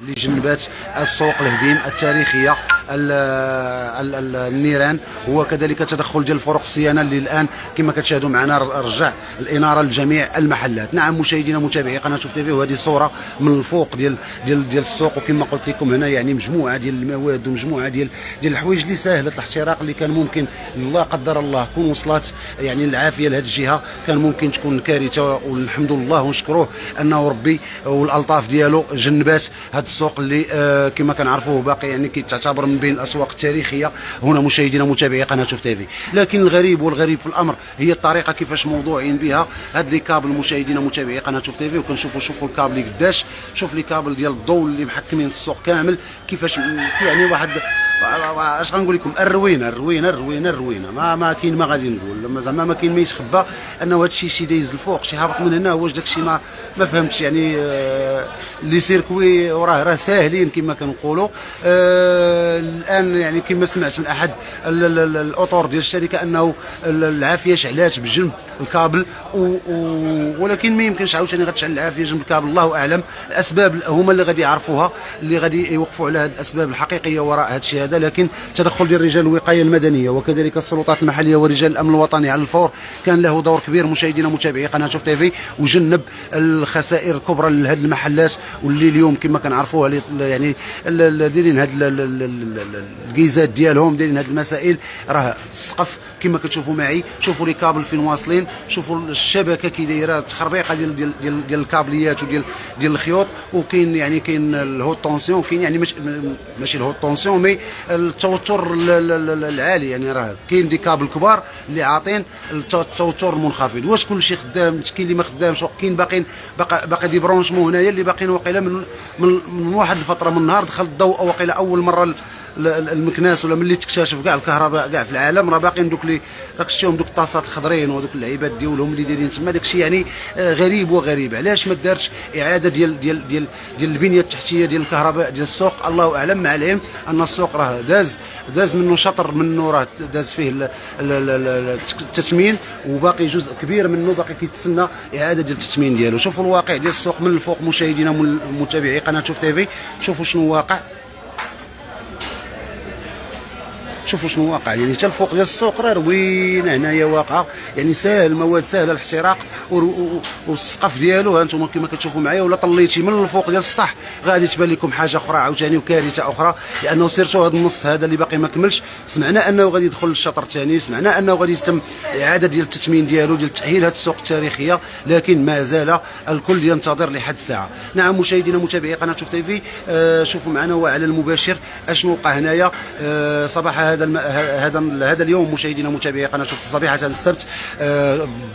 اللي جنبات السوق الهديم التاريخيه النيران، وكذلك تدخل ديال فرق الصيانه اللي الان كما كتشاهدوا معنا رجع الاناره لجميع المحلات. نعم مشاهدينا متابعي قناه شوف تيفي، وهذه صوره من الفوق ديال السوق، وكما قلت لكم هنا يعني مجموعه ديال المواد ومجموعه ديال الحوايج اللي سهله الاحتراق، اللي كان ممكن لا قدر الله كون وصلت يعني العافيه لهذه الجهه كان ممكن تكون كارثه. والحمد لله ونشكروه انه ربي والالطاف ديالو جنبات هذا السوق اللي كما كنعرفوه باقي يعني كيتعتبر من بين الاسواق التاريخيه هنا مشاهدينا متابعي قناه شوف تيفي. لكن الغريب في الامر هي الطريقه كيفاش موضوعين بها هاد لي كابل مشاهدينا متابعي قناه شوف تيفي. وكنشوفوا الكابل قداش، شوف لي كابل ديال الضوء اللي محكمين السوق كامل كيفاش يعني واحد اش غنقول لكم الروينه ما كاين ما غادي نقول زعما ما كاين ما يتخبى انه هذا الشيء شي دايز الفوق شي هابط من هنا. واش داك الشيء ما فهمتش يعني لي سيركوي راه ساهلين كما كنقولوا. الان يعني كما سمعت من احد الاطور ديال الشركه انه العافيه شعلات بجنب الكابل ولكن ما يمكنش عاوتاني غتشعل العافيه جنب الكابل. الله اعلم، الاسباب هما اللي غادي يعرفوها، اللي غادي يوقفوا على هذه الاسباب الحقيقيه وراء هذا الشيء هذا. لكن تدخل ديال رجال الوقايه المدنيه وكذلك السلطات المحليه ورجال الامن الوطني على الفور كان له دور كبير مشاهدينا متابعي قناه شوف تيفي، وجنب الخسائر الكبرى لهذه المحلات واللي اليوم كما كنعرفوها يعني دايرين هذه الكيزات ديالهم، دايرين هذه المسائل. راه السقف كما كتشوفوا معي، شوفوا لي كابل فين واصلين، شوفوا الشبكه كي دايره التخربيقه ديال الكابليات وديال الخيوط. وكاين يعني كاين الهوت طونسيون، كاين يعني ماشي الهوت طونسيون مي التوتر العالي، يعني راه كاين دي كابل كبار اللي عاطين التوتر المنخفض. واش كل شيء خدام؟ كاين اللي ما خدامش، كاين باقي دي برونشمون هنايا اللي باقيين واقيلا من واحد الفتره من النهار دخل الضوء واقيلا اول مره المكناس ولا ملي تكتشف كاع الكهرباء كاع في العالم راه باقيين راك شتيهم دوك الطاسات الخضرين ودوك اللعيبات ديالهم اللي دايرين تما. داك الشيء يعني غريب. علاش ما دارش اعاده ديال البنيه التحتيه ديال الكهرباء ديال السوق؟ الله اعلم، مع العلم ان السوق راه داز منه شطر منه، راه داز فيه التثمين وباقي جزء كبير منه باقي كيتسنى اعاده ديال التثمين ديالو. شوفوا الواقع ديال السوق من الفوق مشاهدينا متابعي قناه شوف تيفي، شوفوا شنو واقع، شوفوا شنو واقع. يعني حتى الفوق ديال السوق راه روينه هنايا واقعه، يعني ساهل المواد ساهله الاحتراق والسقف ديالو ها انتم كما كتشوفوا معايا. ولا طليتي من الفوق ديال السطح غادي تبان لكم حاجه اخرى عاوتاني وكارثه اخرى، لانه سيرتو هذا النص هذا اللي باقي ما كملش. سمعنا انه غادي يدخل الشطر الثاني، سمعنا انه غادي يتم اعاده ديال التثمين ديالو ديال تاهيل هذا السوق التاريخيه، لكن ما زال الكل ينتظر لحد الساعه. نعم مشاهدينا متابعي قناه شوف تيفي، شوفوا معنا وعلى المباشر اشنو وقع هنايا صباح هذا اليوم مشاهدينا متابعي قناه شوف صبيحه هذا السبت،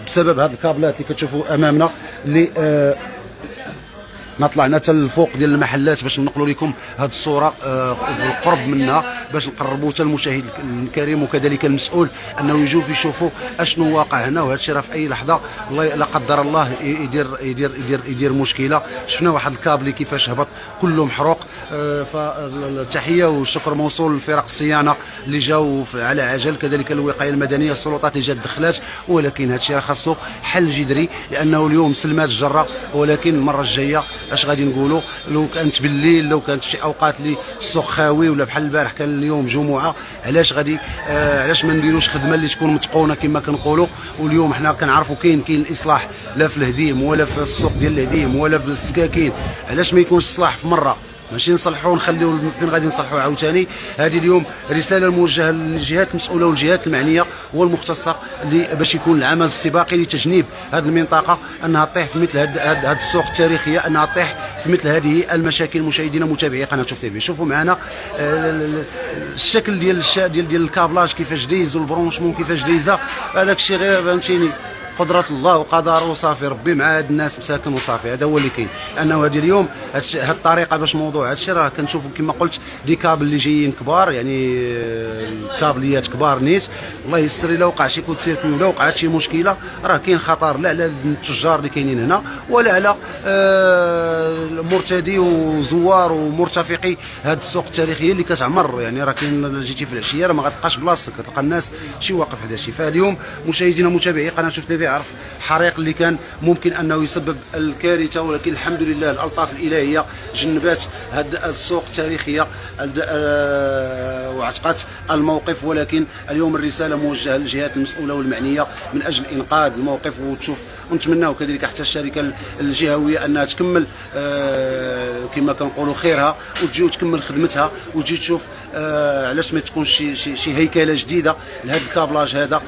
بسبب هذه الكابلات اللي كتشوفوا امامنا اللي طلعنا حتى الفوق ديال المحلات باش ننقلوا لكم هذه الصوره بالقرب منها، باش نقربوا حتى المشاهد الكريم وكذلك المسؤول انه يجوا يشوفوا اشنو واقع هنا. وهذا الشيء راه في اي لحظه الله لا قدر الله يدير مشكله. شفنا واحد الكابل كيفاش هبط كله محروق. فالتحيه والشكر موصول لفرق الصيانه اللي جاوا على عجل، كذلك الوقايه المدنيه، السلطات اللي جات دخلات. ولكن هذا الشيء راه خاصو حل جذري، لانه اليوم سلمات الجره، ولكن المره الجايه اش غادي نقولوا؟ لو كانت بالليل، لو كانت شي اوقات اللي السوق خاوي ولا بحال البارح كان اليوم جمعه، علاش ما نديروش خدمه اللي تكون متقونه كما كنقولوا؟ واليوم حنا كنعرفوا كاين الاصلاح لا في الهديم ولا في السوق ديال الهديم ولا بالسكاكين. علاش ما يكونش اصلاح في مره؟ ماشي نصلحوا ونخليو فين غادي نصلحوا عاوتاني. هذه اليوم رساله موجهه للجهات المسؤوله والجهات المعنيه والمختصه اللي باش يكون العمل السباقي لتجنيب هذه المنطقه انها تطيح في مثل هذه السوق التاريخيه، انها تطيح في مثل هذه المشاكل. مشاهدينا متابعي قناه شوف تيفي، شوفوا معنا الشكل ديال الكابلاج كيفاش دايز والبرونشمون كيفاش دايزه. هذاك الشيء غير فهمتيني قدرة الله وقدره وصافي، ربي مع هاد الناس مساكن وصافي. هذا هو اللي كاين. لانه هذه اليوم هاد الطريقه باش موضوع هذا الشيء راه كنشوفوا كما قلت دي كابل اللي جايين كبار، يعني كابليات كبار نيت. الله يسر الا وقع شي كود سيركوي ولا وقعت شي مشكله راه كاين خطر لا على التجار اللي كاينين هنا ولا على مرتدي وزوار ومرتفقي هذا السوق التاريخيه اللي كتعمر. يعني راه كاين جيتي في العشيه راه ما غتلقاش بلاصتك، كتلقى الناس شي واقف حدا شي. فاليوم مشاهدينا متابعي قناه شوف تيفي يعرف حريق اللي كان ممكن انه يسبب الكارثه، ولكن الحمد لله الالطاف الالهيه جنبات هذه السوق التاريخيه واعتقدت الموقف. ولكن اليوم الرساله موجهه للجهات المسؤوله والمعنيه من اجل انقاذ الموقف وتشوف، ونتمناو كذلك حتى الشركه الجهويه انها تكمل كما كنقولوا خيرها وتجي وتكمل خدمتها وتجي تشوف علاش ما تكونش شي هيكله جديده لهذا الكابلاج هذا